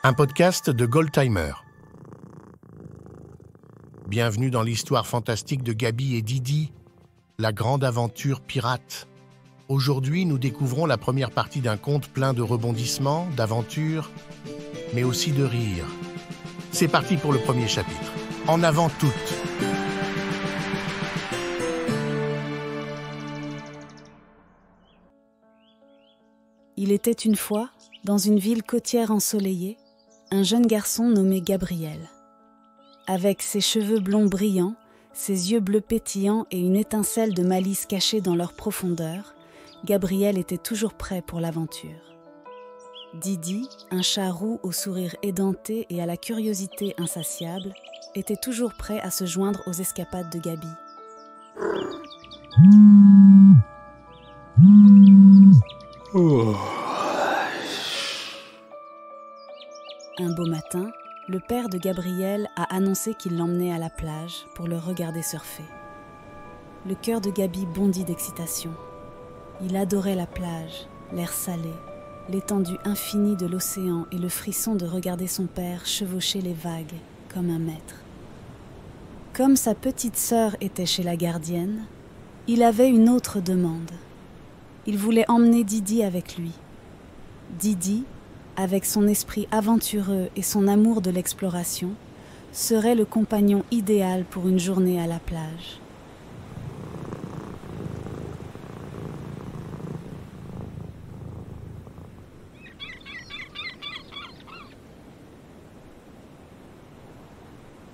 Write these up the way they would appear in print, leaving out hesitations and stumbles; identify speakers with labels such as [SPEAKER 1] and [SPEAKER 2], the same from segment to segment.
[SPEAKER 1] Un podcast de Goldtimer. Bienvenue dans l'histoire fantastique de Gabi et Didi, la grande aventure pirate. Aujourd'hui, nous découvrons la première partie d'un conte plein de rebondissements, d'aventures, mais aussi de rires. C'est parti pour le premier chapitre. En avant toutes!
[SPEAKER 2] Il était une fois, dans une ville côtière ensoleillée, un jeune garçon nommé Gabriel. Avec ses cheveux blonds brillants, ses yeux bleus pétillants et une étincelle de malice cachée dans leur profondeur, Gabriel était toujours prêt pour l'aventure. Didi, un chat roux au sourire édenté et à la curiosité insatiable, était toujours prêt à se joindre aux escapades de Gabi. Un beau matin, le père de Gabriel a annoncé qu'il l'emmenait à la plage pour le regarder surfer. Le cœur de Gabi bondit d'excitation. Il adorait la plage, l'air salé, l'étendue infinie de l'océan et le frisson de regarder son père chevaucher les vagues comme un maître. Comme sa petite sœur était chez la gardienne, il avait une autre demande. Il voulait emmener Didi avec lui. Didi, avec son esprit aventureux et son amour de l'exploration, serait le compagnon idéal pour une journée à la plage.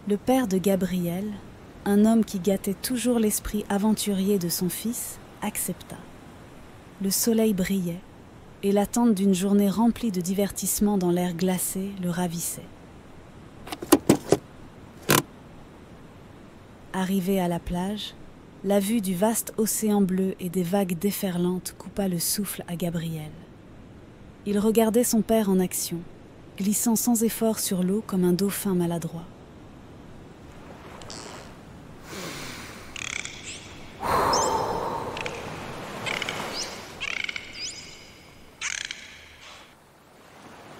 [SPEAKER 2] Le père de Gabriel, un homme qui gâtait toujours l'esprit aventurier de son fils, accepta. Le soleil brillait, et l'attente d'une journée remplie de divertissements dans l'air glacé le ravissait. Arrivé à la plage, la vue du vaste océan bleu et des vagues déferlantes coupa le souffle à Gabriel. Il regardait son père en action, glissant sans effort sur l'eau comme un dauphin maladroit.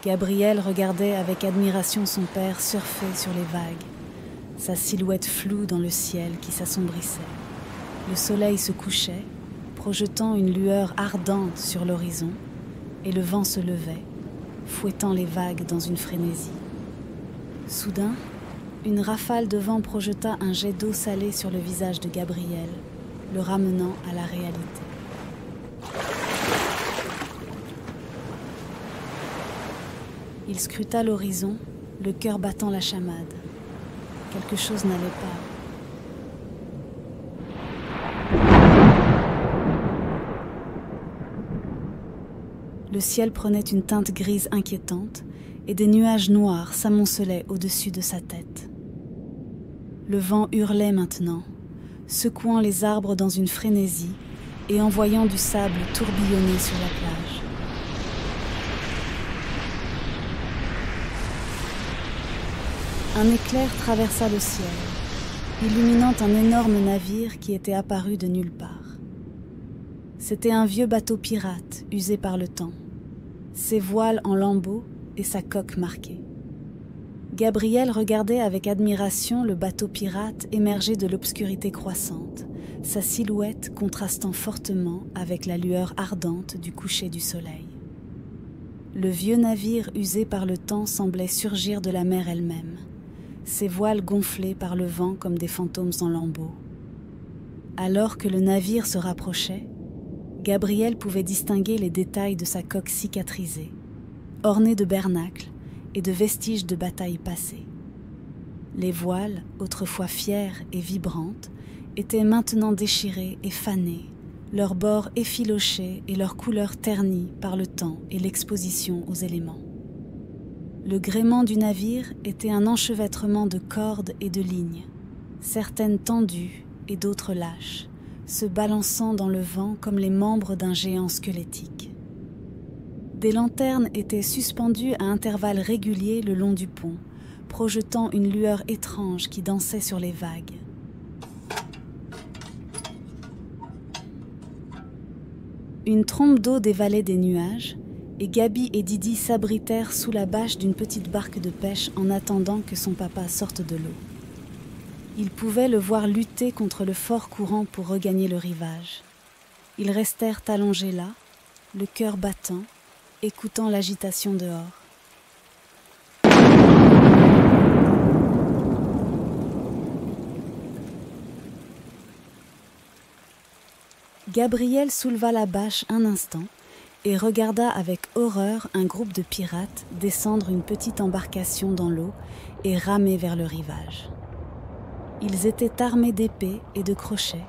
[SPEAKER 2] Gabriel regardait avec admiration son père surfer sur les vagues, sa silhouette floue dans le ciel qui s'assombrissait. Le soleil se couchait, projetant une lueur ardente sur l'horizon, et le vent se levait, fouettant les vagues dans une frénésie. Soudain, une rafale de vent projeta un jet d'eau salée sur le visage de Gabriel, le ramenant à la réalité. Il scruta l'horizon, le cœur battant la chamade. Quelque chose n'allait pas. Le ciel prenait une teinte grise inquiétante et des nuages noirs s'amoncelaient au-dessus de sa tête. Le vent hurlait maintenant, secouant les arbres dans une frénésie et envoyant du sable tourbillonner sur la plage. Un éclair traversa le ciel, illuminant un énorme navire qui était apparu de nulle part. C'était un vieux bateau pirate usé par le temps, ses voiles en lambeaux et sa coque marquée. Gabriel regardait avec admiration le bateau pirate émerger de l'obscurité croissante, sa silhouette contrastant fortement avec la lueur ardente du coucher du soleil. Le vieux navire usé par le temps semblait surgir de la mer elle-même, ses voiles gonflées par le vent comme des fantômes en lambeaux. Alors que le navire se rapprochait, Gabriel pouvait distinguer les détails de sa coque cicatrisée, ornée de bernacles et de vestiges de batailles passées. Les voiles, autrefois fières et vibrantes, étaient maintenant déchirées et fanées, leurs bords effilochés et leurs couleurs ternies par le temps et l'exposition aux éléments. Le gréement du navire était un enchevêtrement de cordes et de lignes, certaines tendues et d'autres lâches, se balançant dans le vent comme les membres d'un géant squelettique. Des lanternes étaient suspendues à intervalles réguliers le long du pont, projetant une lueur étrange qui dansait sur les vagues. Une trombe d'eau dévalait des nuages et Gaby et Didi s'abritèrent sous la bâche d'une petite barque de pêche en attendant que son papa sorte de l'eau. Ils pouvaient le voir lutter contre le fort courant pour regagner le rivage. Ils restèrent allongés là, le cœur battant, écoutant l'agitation dehors. Gabriel souleva la bâche un instant et regarda avec horreur un groupe de pirates descendre une petite embarcation dans l'eau et ramer vers le rivage. Ils étaient armés d'épées et de crochets,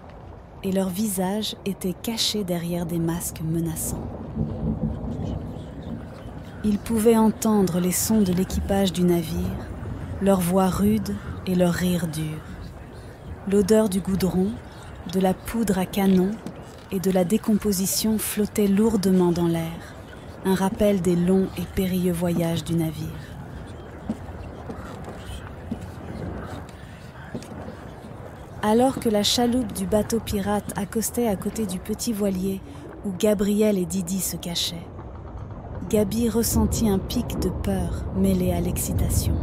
[SPEAKER 2] et leurs visages étaient cachés derrière des masques menaçants. Ils pouvaient entendre les sons de l'équipage du navire, leurs voix rudes et leurs rires durs. L'odeur du goudron, de la poudre à canon et de la décomposition flottait lourdement dans l'air, un rappel des longs et périlleux voyages du navire. Alors que la chaloupe du bateau pirate accostait à côté du petit voilier où Gabriel et Didi se cachaient, Gaby ressentit un pic de peur mêlé à l'excitation.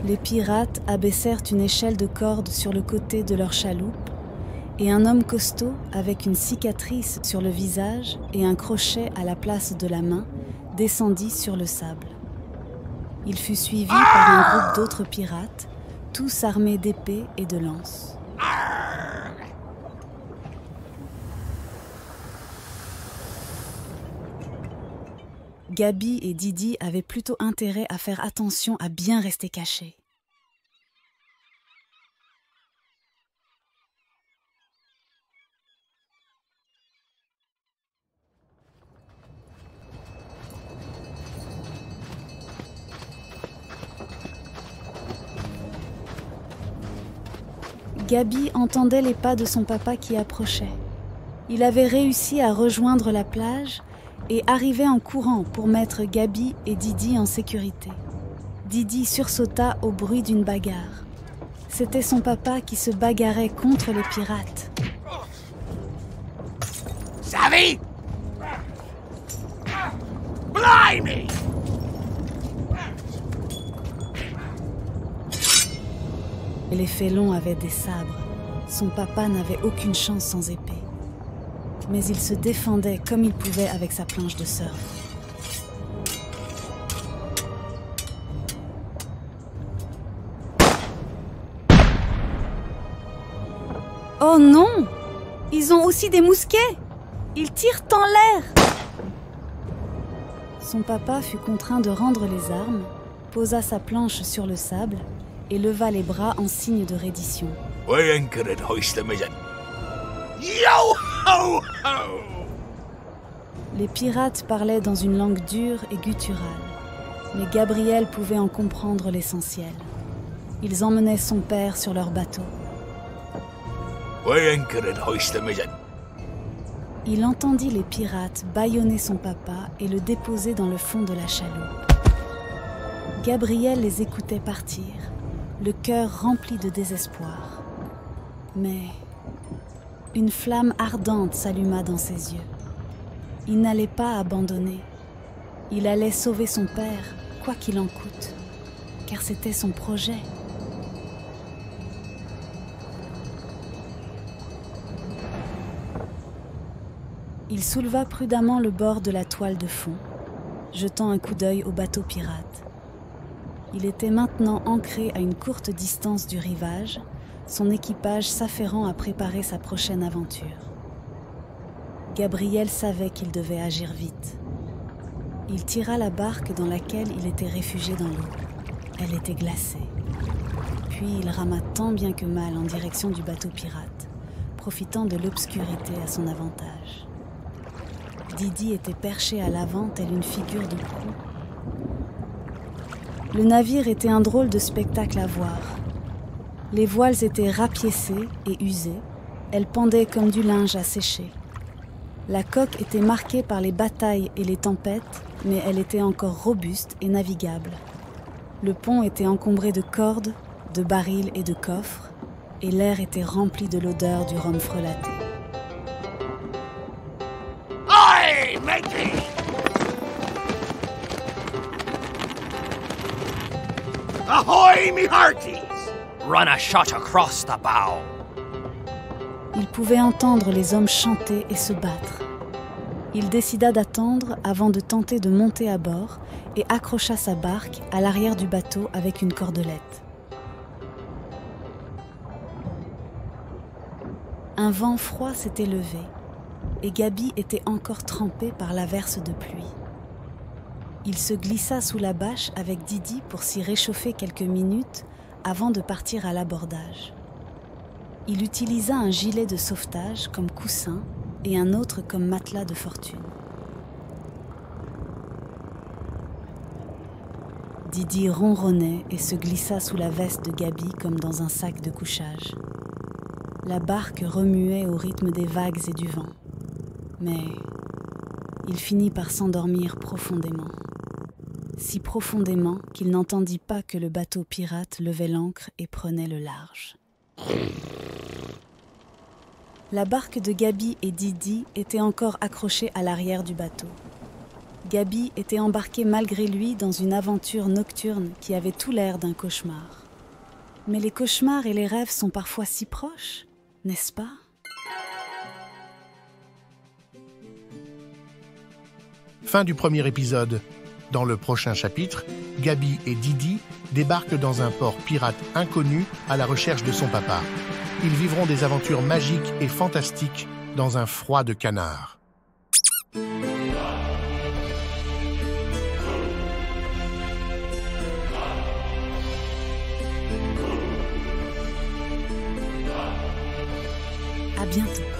[SPEAKER 2] Les pirates abaissèrent une échelle de corde sur le côté de leur chaloupe et un homme costaud avec une cicatrice sur le visage et un crochet à la place de la main descendit sur le sable. Il fut suivi par un groupe d'autres pirates, tous armés d'épées et de lances. Gaby et Didi avaient plutôt intérêt à faire attention à bien rester cachés. Gaby entendait les pas de son papa qui approchait. Il avait réussi à rejoindre la plage et arrivait en courant pour mettre Gaby et Didi en sécurité. Didi sursauta au bruit d'une bagarre. C'était son papa qui se bagarrait contre les pirates.
[SPEAKER 3] Savvy? Blimey!
[SPEAKER 2] Les félons avaient des sabres. Son papa n'avait aucune chance sans épée. Mais il se défendait comme il pouvait avec sa planche de surf. Oh non! Ils ont aussi des mousquets! Ils tirent en l'air! Son papa fut contraint de rendre les armes, posa sa planche sur le sable et leva les bras en signe de reddition. Les pirates parlaient dans une langue dure et gutturale, mais Gabriel pouvait en comprendre l'essentiel. Ils emmenaient son père sur leur bateau. Il entendit les pirates bâillonner son papa et le déposer dans le fond de la chaloupe. Gabriel les écoutait partir, le cœur rempli de désespoir. Mais une flamme ardente s'alluma dans ses yeux. Il n'allait pas abandonner. Il allait sauver son père, quoi qu'il en coûte, car c'était son projet. Il souleva prudemment le bord de la toile de fond, jetant un coup d'œil au bateau pirate. Il était maintenant ancré à une courte distance du rivage, son équipage s'affairant à préparer sa prochaine aventure. Gabriel savait qu'il devait agir vite. Il tira la barque dans laquelle il était réfugié dans l'eau. Elle était glacée. Puis il rama tant bien que mal en direction du bateau pirate, profitant de l'obscurité à son avantage. Didi était perché à l'avant telle une figure de proue. Le navire était un drôle de spectacle à voir. Les voiles étaient rapiécées et usées, elles pendaient comme du linge à sécher. La coque était marquée par les batailles et les tempêtes, mais elle était encore robuste et navigable. Le pont était encombré de cordes, de barils et de coffres, et l'air était rempli de l'odeur du rhum frelaté.
[SPEAKER 3] matey, matey! Ahoy, me hearties!
[SPEAKER 4] Run a shot across the bow.
[SPEAKER 2] Il pouvait entendre les hommes chanter et se battre. Il décida d'attendre avant de tenter de monter à bord et accrocha sa barque à l'arrière du bateau avec une cordelette. Un vent froid s'était levé et Gaby était encore trempée par l'averse de pluie. Il se glissa sous la bâche avec Didi pour s'y réchauffer quelques minutes avant de partir à l'abordage. Il utilisa un gilet de sauvetage comme coussin et un autre comme matelas de fortune. Didi ronronnait et se glissa sous la veste de Gaby comme dans un sac de couchage. La barque remuait au rythme des vagues et du vent. Mais il finit par s'endormir profondément. Si profondément qu'il n'entendit pas que le bateau pirate levait l'ancre et prenait le large. La barque de Gaby et Didi était encore accrochée à l'arrière du bateau. Gaby était embarquée malgré lui dans une aventure nocturne qui avait tout l'air d'un cauchemar. Mais les cauchemars et les rêves sont parfois si proches, n'est-ce pas ?
[SPEAKER 1] Fin du premier épisode. Dans le prochain chapitre, Gaby et Didi débarquent dans un port pirate inconnu à la recherche de son papa. Ils vivront des aventures magiques et fantastiques dans un froid de canard.
[SPEAKER 2] À bientôt.